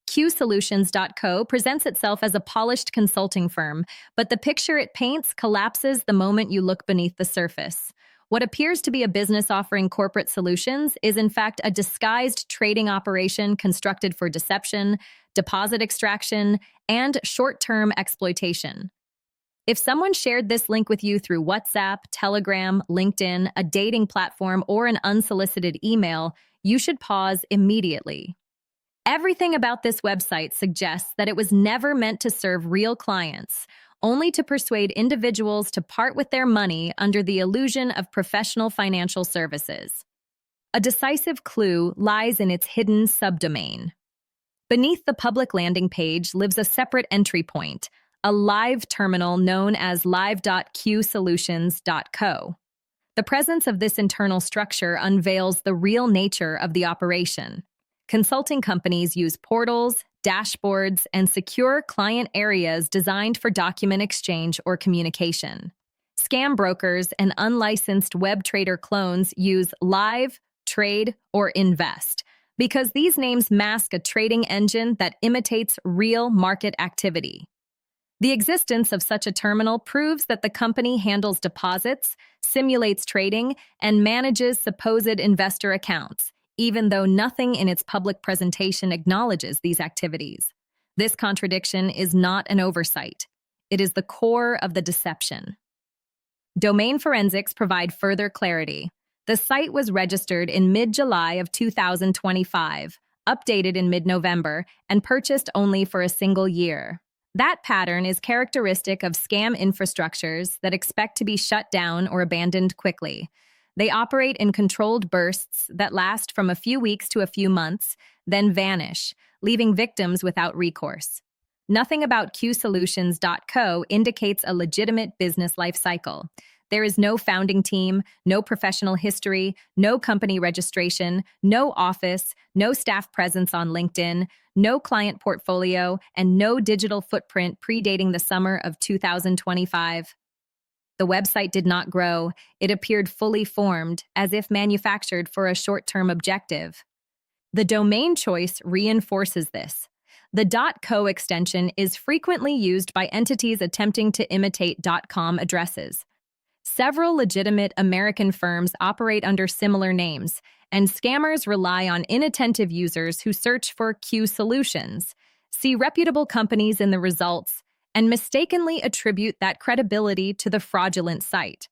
WHOIS presents itself as a polished consulting firm, but the picture it paints collapses the moment you look beneath the surface. What appears to be a business offering corporate solutions is in fact a disguised trading operation constructed for deception, deposit extraction, and short-term exploitation. If someone shared this link with you through WhatsApp, Telegram, LinkedIn, a dating platform, or an unsolicited email, you should pause immediately. Everything about this website suggests that it was never meant to serve real clients, only to persuade individuals to part with their money under the illusion of professional financial services. A decisive clue lies in its hidden subdomain. Beneath the public landing page lives a separate entry point, a live terminal known as live.qsolutions.co. The presence of this internal structure unveils the real nature of the operation. Consulting companies use portals, dashboards, and secure client areas designed for document exchange or communication. Scam brokers and unlicensed WebTrader clones use Live, Trade, or Invest because these names mask a trading engine that imitates real market activity. The existence of such a terminal proves that the company handles deposits, simulates trading, and manages supposed investor accounts, even though nothing in its public presentation acknowledges these activities. This contradiction is not an oversight. It is the core of the deception. Domain forensics provide further clarity. The site was registered in mid-July of 2025, updated in mid-November, and purchased only for a single year. That pattern is characteristic of scam infrastructures that expect to be shut down or abandoned quickly. They operate in controlled bursts that last from a few weeks to a few months, then vanish, leaving victims without recourse. Nothing about qsolutions.co indicates a legitimate business life cycle. There is no founding team, no professional history, no company registration, no office, no staff presence on LinkedIn, no client portfolio, and no digital footprint predating the summer of 2025. The website did not grow. It appeared fully formed, as if manufactured for a short-term objective. The domain choice reinforces this. The .co extension is frequently used by entities attempting to imitate .com addresses. Several legitimate American firms operate under similar names, and scammers rely on inattentive users who search for Q solutions, see reputable companies in the results, and mistakenly attribute that credibility to the fraudulent site.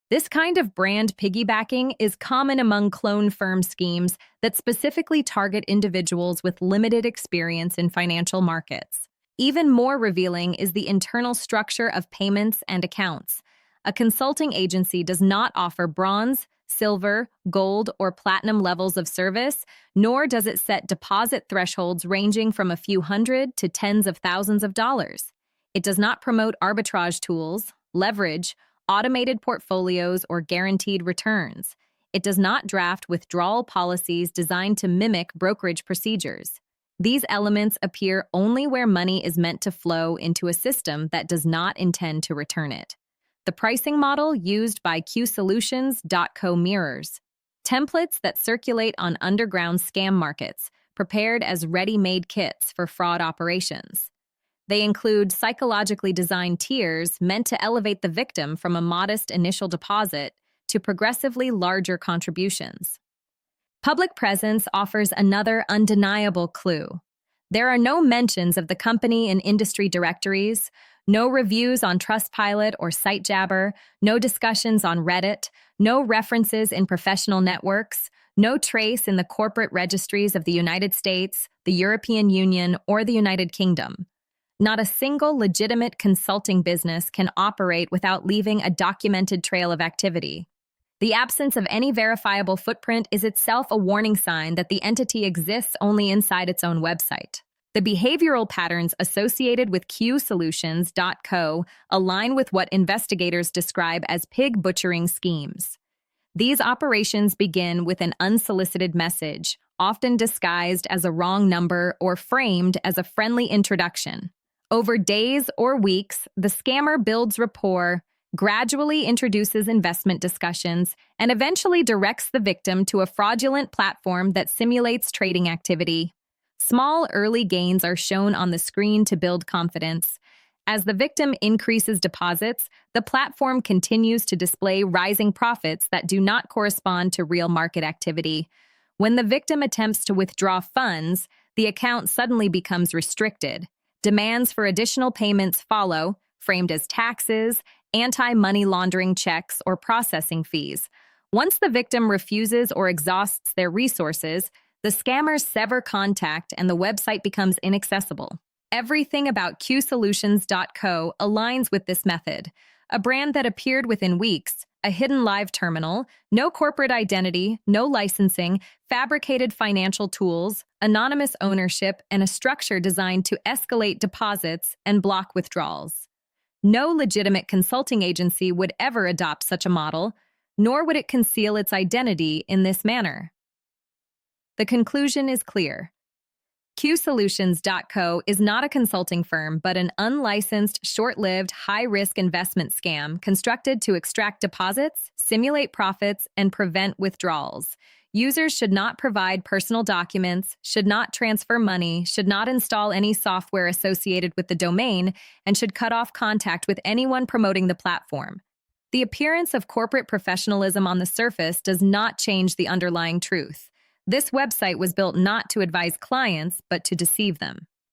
This kind of brand piggybacking is common among clone firm schemes that specifically target individuals with limited experience in financial markets. Even more revealing is the internal structure of payments and accounts. A consulting agency does not offer bronze, silver, gold, or platinum levels of service, nor does it set deposit thresholds ranging from a few hundred to tens of thousands of dollars. It does not promote arbitrage tools, leverage, automated portfolios, or guaranteed returns. It does not draft withdrawal policies designed to mimic brokerage procedures. These elements appear only where money is meant to flow into a system that does not intend to return it. The pricing model used by qsolutions.co mirrors templates that circulate on underground scam markets, prepared as ready-made kits for fraud operations. They include psychologically designed tiers meant to elevate the victim from a modest initial deposit to progressively larger contributions. Public presence offers another undeniable clue. There are no mentions of the company in industry directories, no reviews on Trustpilot or SiteJabber, no discussions on Reddit, no references in professional networks, no trace in the corporate registries of the United States, the European Union, or the United Kingdom. Not a single legitimate consulting business can operate without leaving a documented trail of activity. The absence of any verifiable footprint is itself a warning sign that the entity exists only inside its own website. The behavioral patterns associated with qsolutions.co align with what investigators describe as pig butchering schemes. These operations begin with an unsolicited message, often disguised as a wrong number or framed as a friendly introduction. Over days or weeks, the scammer builds rapport, gradually introduces investment discussions, and eventually directs the victim to a fraudulent platform that simulates trading activity. Small, early gains are shown on the screen to build confidence. As the victim increases deposits, the platform continues to display rising profits that do not correspond to real market activity. When the victim attempts to withdraw funds, the account suddenly becomes restricted. Demands for additional payments follow, framed as taxes, anti-money laundering checks, or processing fees. Once the victim refuses or exhausts their resources, the scammers sever contact and the website becomes inaccessible. Everything about QSolutions.co aligns with this method. A brand that appeared within weeks, a hidden live terminal, no corporate identity, no licensing, fabricated financial tools, anonymous ownership, and a structure designed to escalate deposits and block withdrawals. No legitimate consulting agency would ever adopt such a model, nor would it conceal its identity in this manner. The conclusion is clear. QSolutions.co is not a consulting firm, but an unlicensed, short-lived, high-risk investment scam constructed to extract deposits, simulate profits, and prevent withdrawals. Users should not provide personal documents, should not transfer money, should not install any software associated with the domain, and should cut off contact with anyone promoting the platform. The appearance of corporate professionalism on the surface does not change the underlying truth. This website was built not to advise clients, but to deceive them.